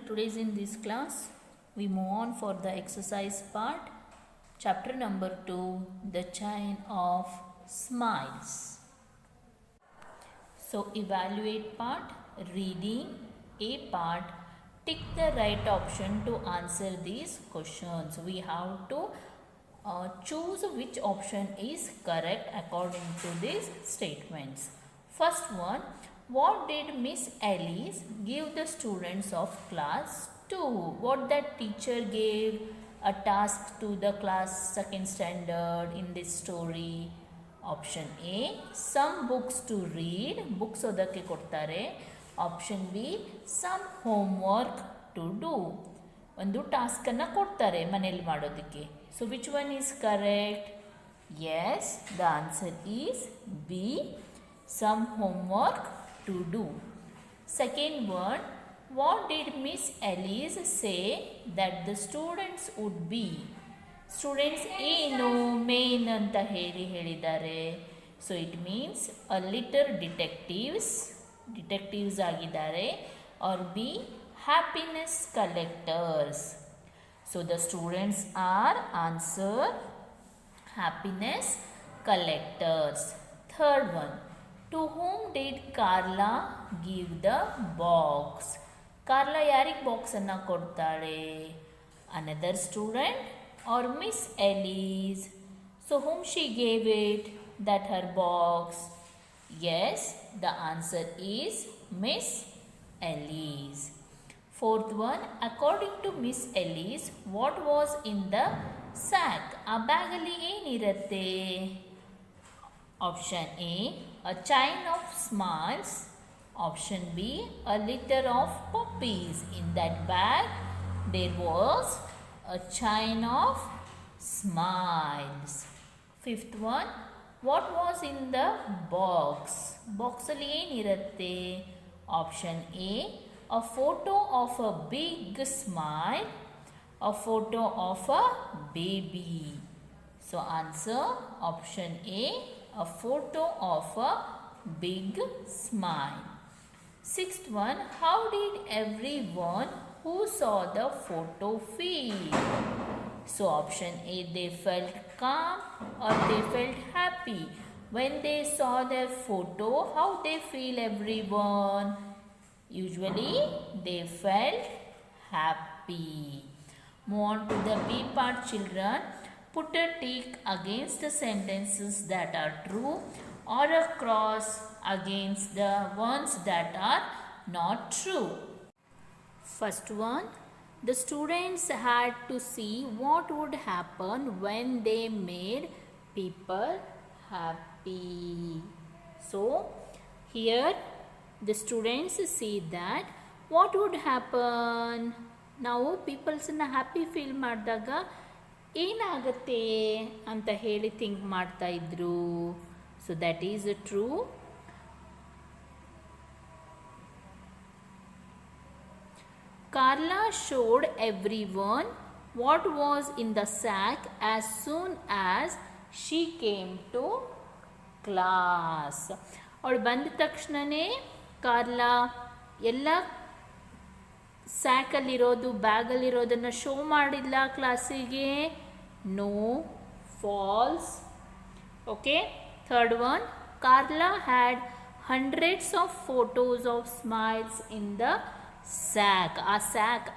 today's in this class we move on for the exercise part, chapter number 2, the chain of smiles. So evaluate part, reading a part, tick the right option to answer these questions. We have to choose which option is correct according to these statements. First one, what did Miss Alice give the students of class 2? What that teacher gave a task to the class second standard in this story? Option A, some books to read, books ಓದಕ್ಕೆ ಕೊಡ್ತಾರೆ. Option B, some homework to do, ಒಂದು ಟಾಸ್ಕನ್ನು ಕೊಡ್ತಾರೆ ಮನೇಲಿ ಮಾಡೋದಕ್ಕೆ. So which one is correct? Yes, the answer is B, some homework to do. Second one, what did Miss Alice say that the students would be? Students ಏನು main ಅಂತ ಹೇಳಿದ್ದಾರೆ. So it means a little detectives ಆಗಿದ್ದಾರೆ, or be happiness collectors. So the students are answer happiness collectors. Third one, to whom did Carla give the box? Carla ಯಾರಿಗೆ ಬಾಕ್ಸನ್ನು ಕೊಡ್ತಾಳೆ? Another student or Miss Alice? So whom she gave it, that her box? Yes, the answer is Miss Alice. Fourth one, according to Miss Alice, what was in the sack? ಆ ಬ್ಯಾಗಲ್ಲಿ ಏನಿರುತ್ತೆ? Option A, a chain of smiles. Option B, a litter of puppies. In that bag there was a chain of smiles. Fifth one, what was in the box? Box ಅಲ್ಲಿ ಏನಿರುತ್ತೆ? Option A, a photo of a big smile, a photo of a baby. So answer option A, a photo of a big smile. Sixth one, how did everyone who saw the photo feel? So option A, they felt calm or they felt happy. When they saw their photo, how they feel everyone? Usually they felt happy. Move on to the B part, children. Put a tick against the sentences that are true or a cross against the ones that are not true. First one, the students had to see what would happen when they made people happy. So here the students see that what would happen. ನಾವು ಪೀಪಲ್ಸನ್ನು happy feel ಮಾಡಿದಾಗ ಏನಾಗುತ್ತೆ ಅಂತ ಹೇಳಿ think ಮಾಡ್ತಾ ಇದ್ರು. So that is true. Carla showed everyone what was in the sack as soon as she came to class. ಅವಳು ಬಂದ ತಕ್ಷಣವೇ ಕಾರ್ಲಾ ಎಲ್ಲ ಸ್ಯಾಕಲ್ಲಿರೋದು ಬ್ಯಾಗಲ್ಲಿರೋದನ್ನು ಶೋ ಮಾಡಿಲ್ಲ ಕ್ಲಾಸಿಗೆ. No, false. Okay. Third one, Carla had hundreds of photos of smiles in the sack.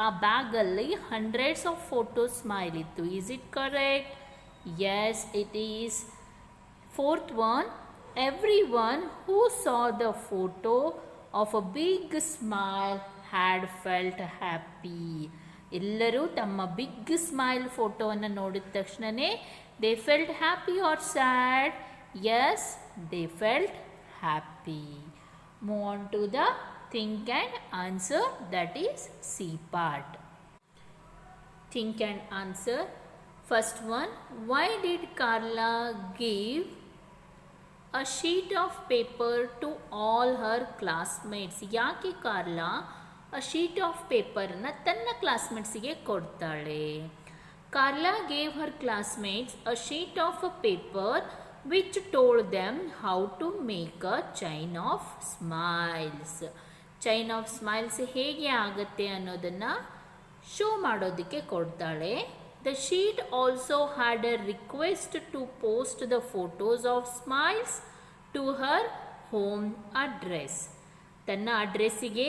ಆ ಬ್ಯಾಗಲ್ಲಿ hundreds of photos smile ಇತ್ತು. Is it correct? Yes, it is. Fourth one, everyone who saw the photo of a big smile had felt happy. ಎಲ್ಲರೂ ತಮ್ಮ big smile ಫೋಟೋವನ್ನು ನೋಡಿದ ತಕ್ಷಣವೇ they felt happy or sad? Yes, they felt happy. Move on to the think and answer, that is C part. Think and answer. First one, why did Carla give a sheet of paper to all her classmates? ಯಾಕೆ Carla a sheet of paperನ ತನ್ನ ಕ್ಲಾಸ್ಮೇಟ್ಸಿಗೆ ಕೊಡ್ತಾಳೆ? Carla gave her classmates a sheet of a paper which told them how to make a chain of smiles. Chain of smiles ಹೇಗೆ ಆಗುತ್ತೆ ಅನ್ನೋದನ್ನು show ಮಾಡೋದಕ್ಕೆ ಕೊಡ್ತಾಳೆ. The sheet also had a request to post the photos of smiles to her home address. ತನ್ನ ಅಡ್ರೆಸ್ಸಿಗೆ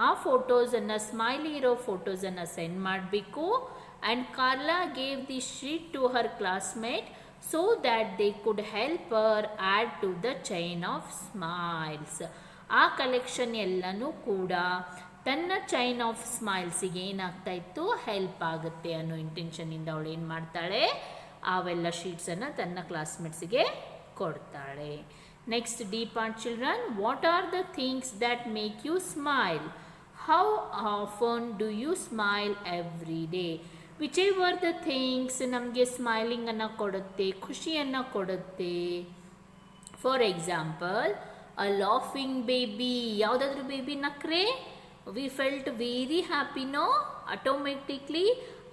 ಆ ಫೋಟೋಸನ್ನು, smiley ಇರೋ ಫೋಟೋಸನ್ನು ಸೆಂಡ್ ಮಾಡಬೇಕು. And Carla gave the sheet to her classmate so that they could help her add to the chain of smiles. ಆ collection ಎಲ್ಲನೂ ಕೂಡ ತನ್ನ ಚೈನ್ ಆಫ್ ಸ್ಮೈಲ್ಸಿಗೆ ಏನಾಗ್ತಾ ಇತ್ತು, ಹೆಲ್ಪ್ ಆಗುತ್ತೆ ಅನ್ನೋ ಇಂಟೆನ್ಷನಿಂದ ಅವಳು ಏನು ಮಾಡ್ತಾಳೆ, ಅವೆಲ್ಲ ಶೀಟ್ಸನ್ನು ತನ್ನ ಕ್ಲಾಸ್ಮೇಟ್ಸಿಗೆ ಕೊಡ್ತಾಳೆ. Next D part children. What are the things that make you smile? How often do you smile every day? Whichever the things ನಮಗೆ ಸ್ಮೈಲಿಂಗನ್ನು ಕೊಡುತ್ತೆ, ಖುಷಿಯನ್ನು ಕೊಡುತ್ತೆ. For example, a laughing baby. ಯಾವುದಾದ್ರೂ ಬೇಬಿ ನಕ್ರೆ we felt very happy, no? Automatically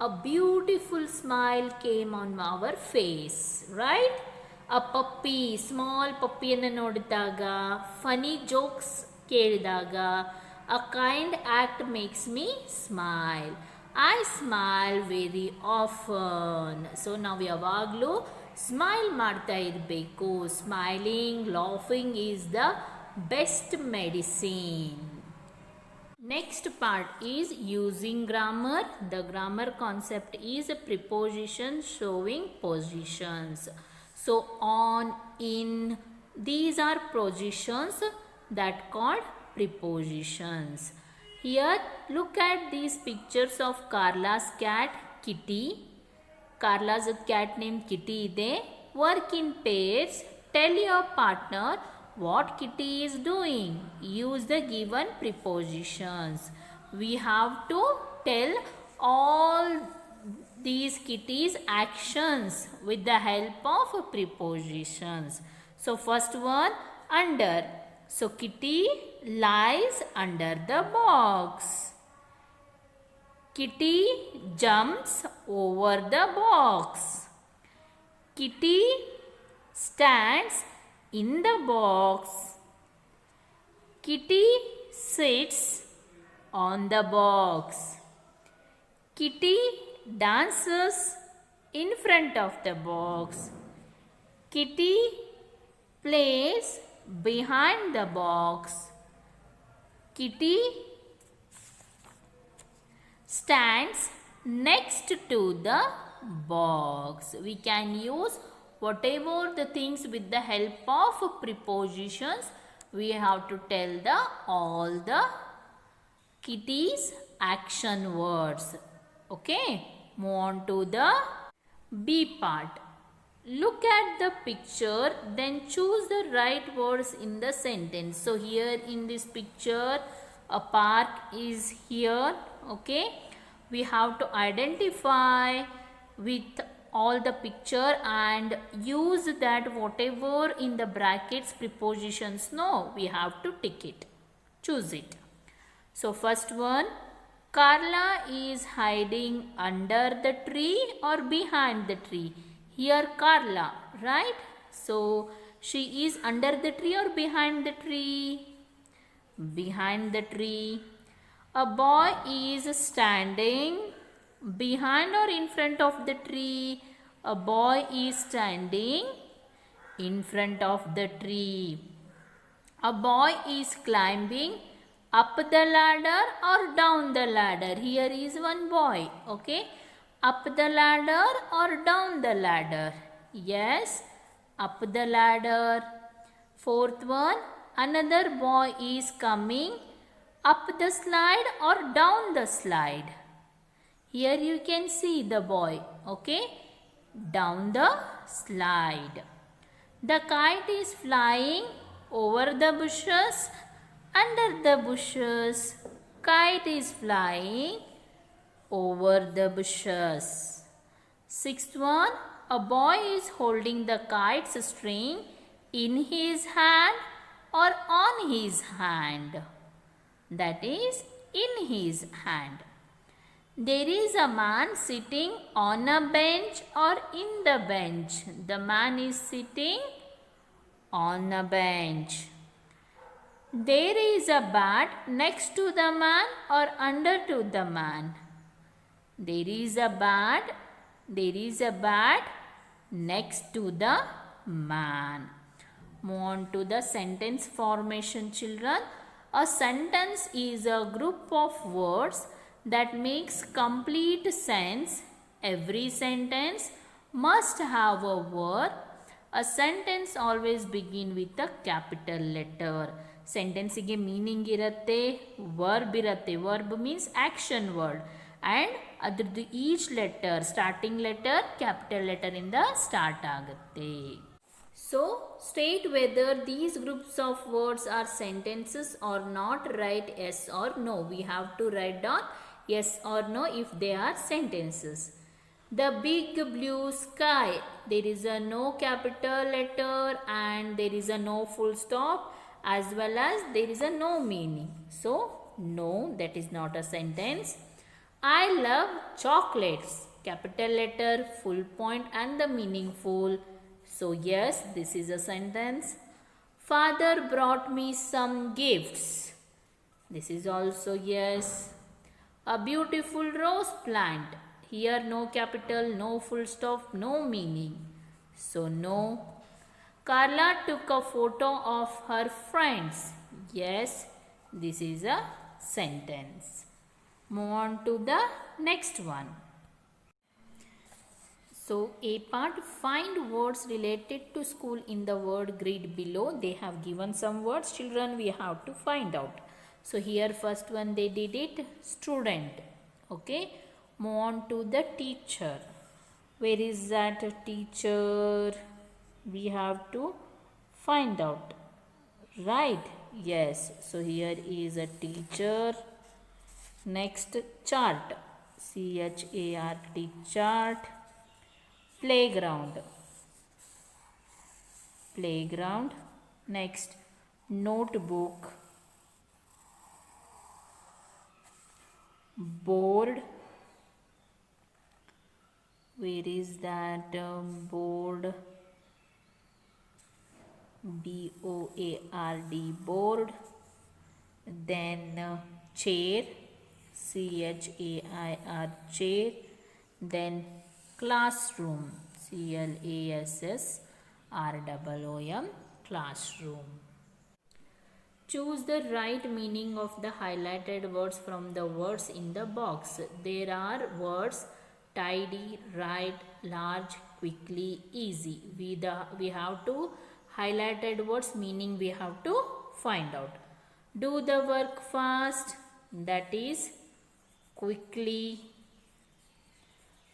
a beautiful smile came on our face, right? A puppy, small ಪಪ್ಪಿಯನ್ನು ನೋಡಿದಾಗ, funny jokes ಕೇಳಿದಾಗ, a kind act makes me smile. I smile very often. So ನಾವು ಯಾವಾಗಲೂ smile ಮಾಡ್ತಾ ಇರಬೇಕು. Smiling, laughing is the best medicine. Next part is using grammar. The grammar concept is a preposition showing positions. So on, in, these are positions that called prepositions. Here look at these pictures of Carla's cat Kitty. Carla's cat named Kitty ide. Work in pairs. Tell your partner what Kitty is doing. Use the given prepositions. We have to tell all these Kitty's actions with the help of prepositions. So first one, under. So Kitty lies under the box. Kitty jumps over the box. Kitty stands in the box. Kitty sits on the box. Kitty dances in front of the box. Kitty plays behind the box. Kitty stands next to the box. We can use whatever the things with the help of prepositions. We have to tell all the Kitty's action words. Okay, move on to the B part. Look at the picture, then choose the right words in the sentence. So here in this picture, a park is here. Okay, we have to identify with all the picture and use that whatever in the brackets prepositions, no, we have to tick it, choose it. So first one, Carla is hiding under the tree or behind the tree. Here Carla, right? So she is under the tree or behind the tree? Behind the tree. A boy is standing behind or in front of the tree? A boy is standing in front of the tree. A boy is climbing up the ladder or down the ladder? Here is one boy, okay? Up the ladder or down the ladder? Yes, up the ladder. Fourth one, another boy is coming up the slide or down the slide? Here you can see the boy, okay? Down the slide. The kite is flying over the bushes, under the bushes. Kite is flying over the bushes. Sixth one, a boy is holding the kite's string in his hand or on his hand? That is, in his hand. There is a man sitting on a bench or in the bench? The man is sitting on a bench. There is a bat next to the man or under to the man. There is a bat. There is a bat next to the man. Move on to the sentence formation, children. A sentence is a group of words that makes complete sense. Every sentence must have a verb. A sentence always begin with a capital letter. ಸೆಂಟೆನ್ಸಿಗೆ meaning ಇರುತ್ತೆ, verb ಇರುತ್ತೆ. Verb means action word and ಅದ್ರದ್ದು each letter starting letter capital ಲೆಟರಿಂದ start ಆಗುತ್ತೆ. So, state whether these groups of words are sentences or not. Write yes or no. We have to write down yes or no if they are sentences. The big blue sky. There is a no capital letter and there is a no full stop, as well as there is a no meaning. So, no, that is not a sentence. I love chocolates. Capital letter, full point and the meaningful. So, yes, this is a sentence. Father brought me some gifts. This is also yes. A beautiful rose plant. Here no capital, no full stop, no meaning. So, no. Carla took a photo of her friends. Yes, this is a sentence. Move on to the next one. So, a part, find words related to school in the word grid below. They have given some words. Children, we have to find out. So, here first one they did it, student. Okay. Move on to the teacher. Where is that teacher? We have to find out. Right? Yes. So, here is a teacher. Next, chart. CHART, chart. Playground. Playground. Next, notebook. Board. Where is that board? BOARD, board. Then chair. CHAIR, chair. Then classroom. CLASSROOM, classroom. Choose the right meaning of the highlighted words from the words in the box. There are words tidy, right, large, quickly, easy. We have to highlighted words meaning we have to find out. Do the work fast, that is quickly.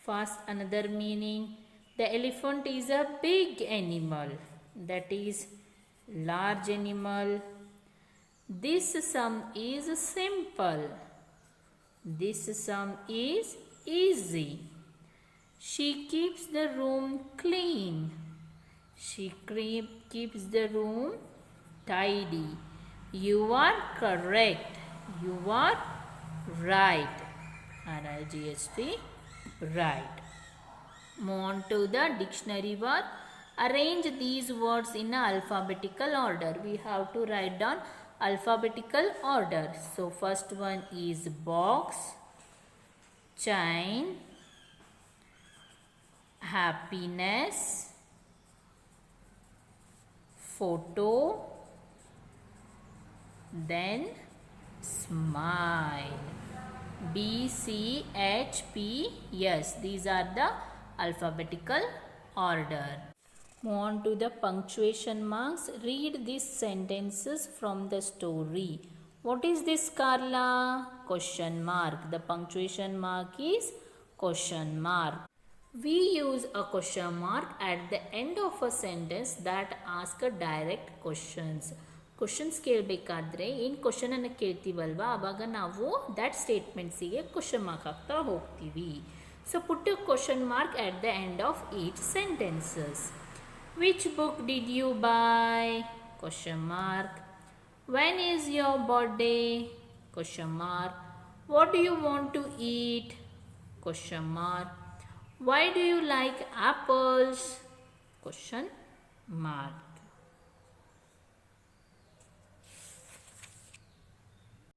Fast, another meaning. The elephant is a big animal, that is large animal. This sum is simple. This sum is easy. She keeps the room clean. She keeps the room tidy. You are correct. You are right. RIGHT, right. Move on to the dictionary word. Arrange these words in alphabetical order. We have to write down alphabetical order. So, first one is box, chain, happiness, photo, then smile. BCHP, yes, these are the alphabetical order. Move on to the punctuation marks. Read these sentences from the story. What is this, Carla? Question mark. The punctuation mark is question mark. We use a question mark at the end of a sentence that ask a direct questions. Questions ಕೇಳಬೇಕಾದ್ರೆ ಏನು ಕ್ವಶನನ್ನು ಕೇಳ್ತೀವಲ್ವ ಆವಾಗ ನಾವು that ಸ್ಟೇಟ್ಮೆಂಟ್ಸಿಗೆ question mark ಹಾಕ್ತಾ ಹೋಗ್ತೀವಿ. So put a question mark at the end of each sentences. Which book did you buy? Question mark. When is your birthday? Question mark. What do you want to eat? Question mark. Why do you like apples? Question mark.